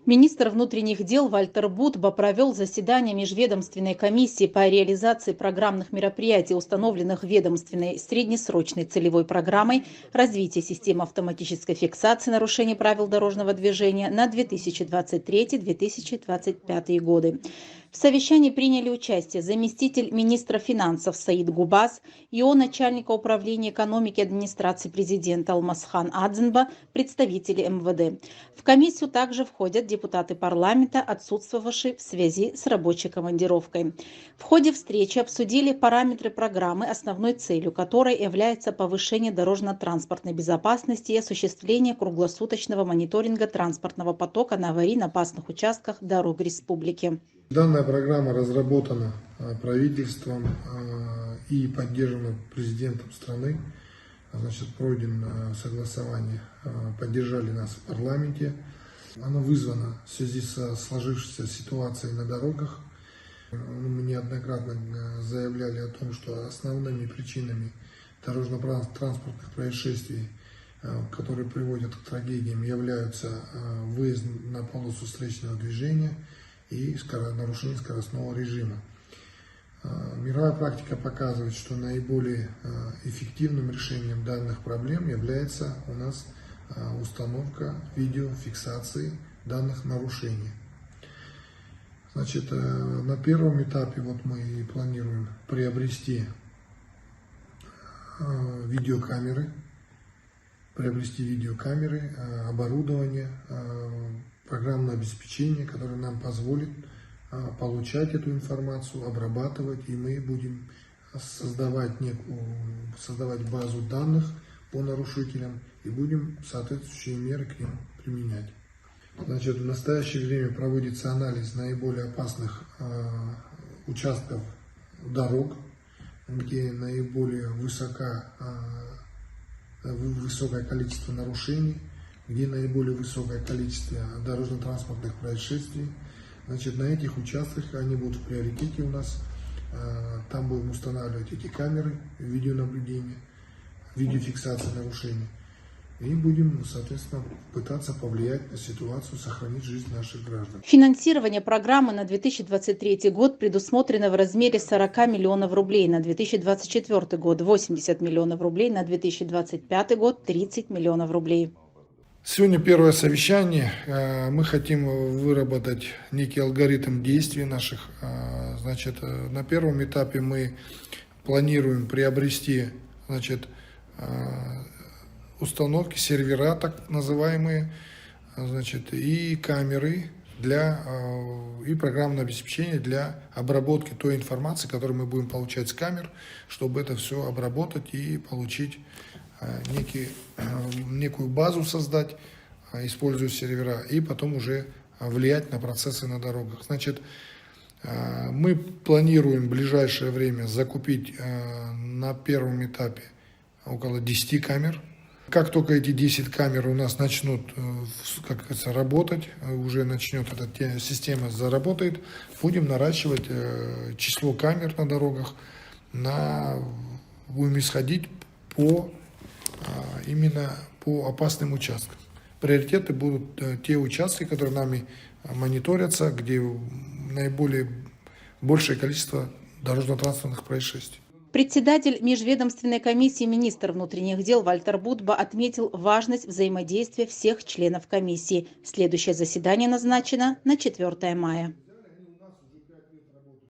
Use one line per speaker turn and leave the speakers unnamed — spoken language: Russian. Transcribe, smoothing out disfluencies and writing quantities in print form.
Министр внутренних дел Вальтер Будба провел заседание межведомственной комиссии по реализации программных мероприятий, установленных ведомственной среднесрочной целевой программой развития системы автоматической фиксации нарушений правил дорожного движения на 2023-2025 годы. В совещании приняли участие заместитель министра финансов Саид Губас, ИО начальника управления экономики администрации президента Алмазхан Адзинба, представители МВД. В комиссию также входят депутаты парламента, отсутствовавшие в связи с рабочей командировкой. В ходе встречи обсудили параметры программы, основной целью которой является повышение дорожно-транспортной безопасности и осуществление круглосуточного мониторинга транспортного потока на аварийно опасных участках дорог республики.
Данная программа разработана правительством и поддержана президентом страны. Значит, пройдено согласование, поддержали нас в парламенте. Оно вызвано в связи со сложившейся ситуацией на дорогах. Мы неоднократно заявляли о том, что основными причинами дорожно-транспортных происшествий, которые приводят к трагедиям, являются выезд на полосу встречного движения и нарушение скоростного режима. Мировая практика показывает, что наиболее эффективным решением данных проблем является у нас установка видеофиксации данных нарушений. Значит, на первом этапе мы планируем приобрести видеокамеры, оборудование, программное обеспечение, которое нам позволит получать эту информацию, обрабатывать, и мы будем создавать базу данных по нарушителям и будем соответствующие меры к ним применять. Значит, в настоящее время проводится анализ наиболее опасных участков дорог, где наиболее высокое количество нарушений, где наиболее высокое количество дорожно-транспортных происшествий. Значит, на этих участках они будут в приоритете у нас. Там будем устанавливать эти камеры видеонаблюдения, видеофиксации нарушений. И будем, соответственно, пытаться повлиять на ситуацию, сохранить жизнь наших граждан.
Финансирование программы на 2023 год предусмотрено в размере 40 миллионов рублей, на 2024 год 80 миллионов рублей, на 2025 год 30 миллионов рублей.
Сегодня первое совещание. Мы хотим выработать некий алгоритм действий наших. Значит, на первом этапе мы планируем приобрести, значит, установки, сервера так называемые, значит, и камеры и программное обеспечение для обработки той информации, которую мы будем получать с камер, чтобы это все обработать и получить некую базу создать, используя сервера, и потом уже влиять на процессы на дорогах. Значит, мы планируем в ближайшее время закупить на первом этапе около 10 камер. Как только эти 10 камер у нас начнут, работать, уже начнет эта система заработает, будем наращивать число камер на дорогах, будем исходить именно по опасным участкам. Приоритеты будут те участки, которые нами мониторятся, где большее количество дорожно-транспортных происшествий.
Председатель межведомственной комиссии, министр внутренних дел Вальтер Будба отметил важность взаимодействия всех членов комиссии. Следующее заседание назначено на 4 мая.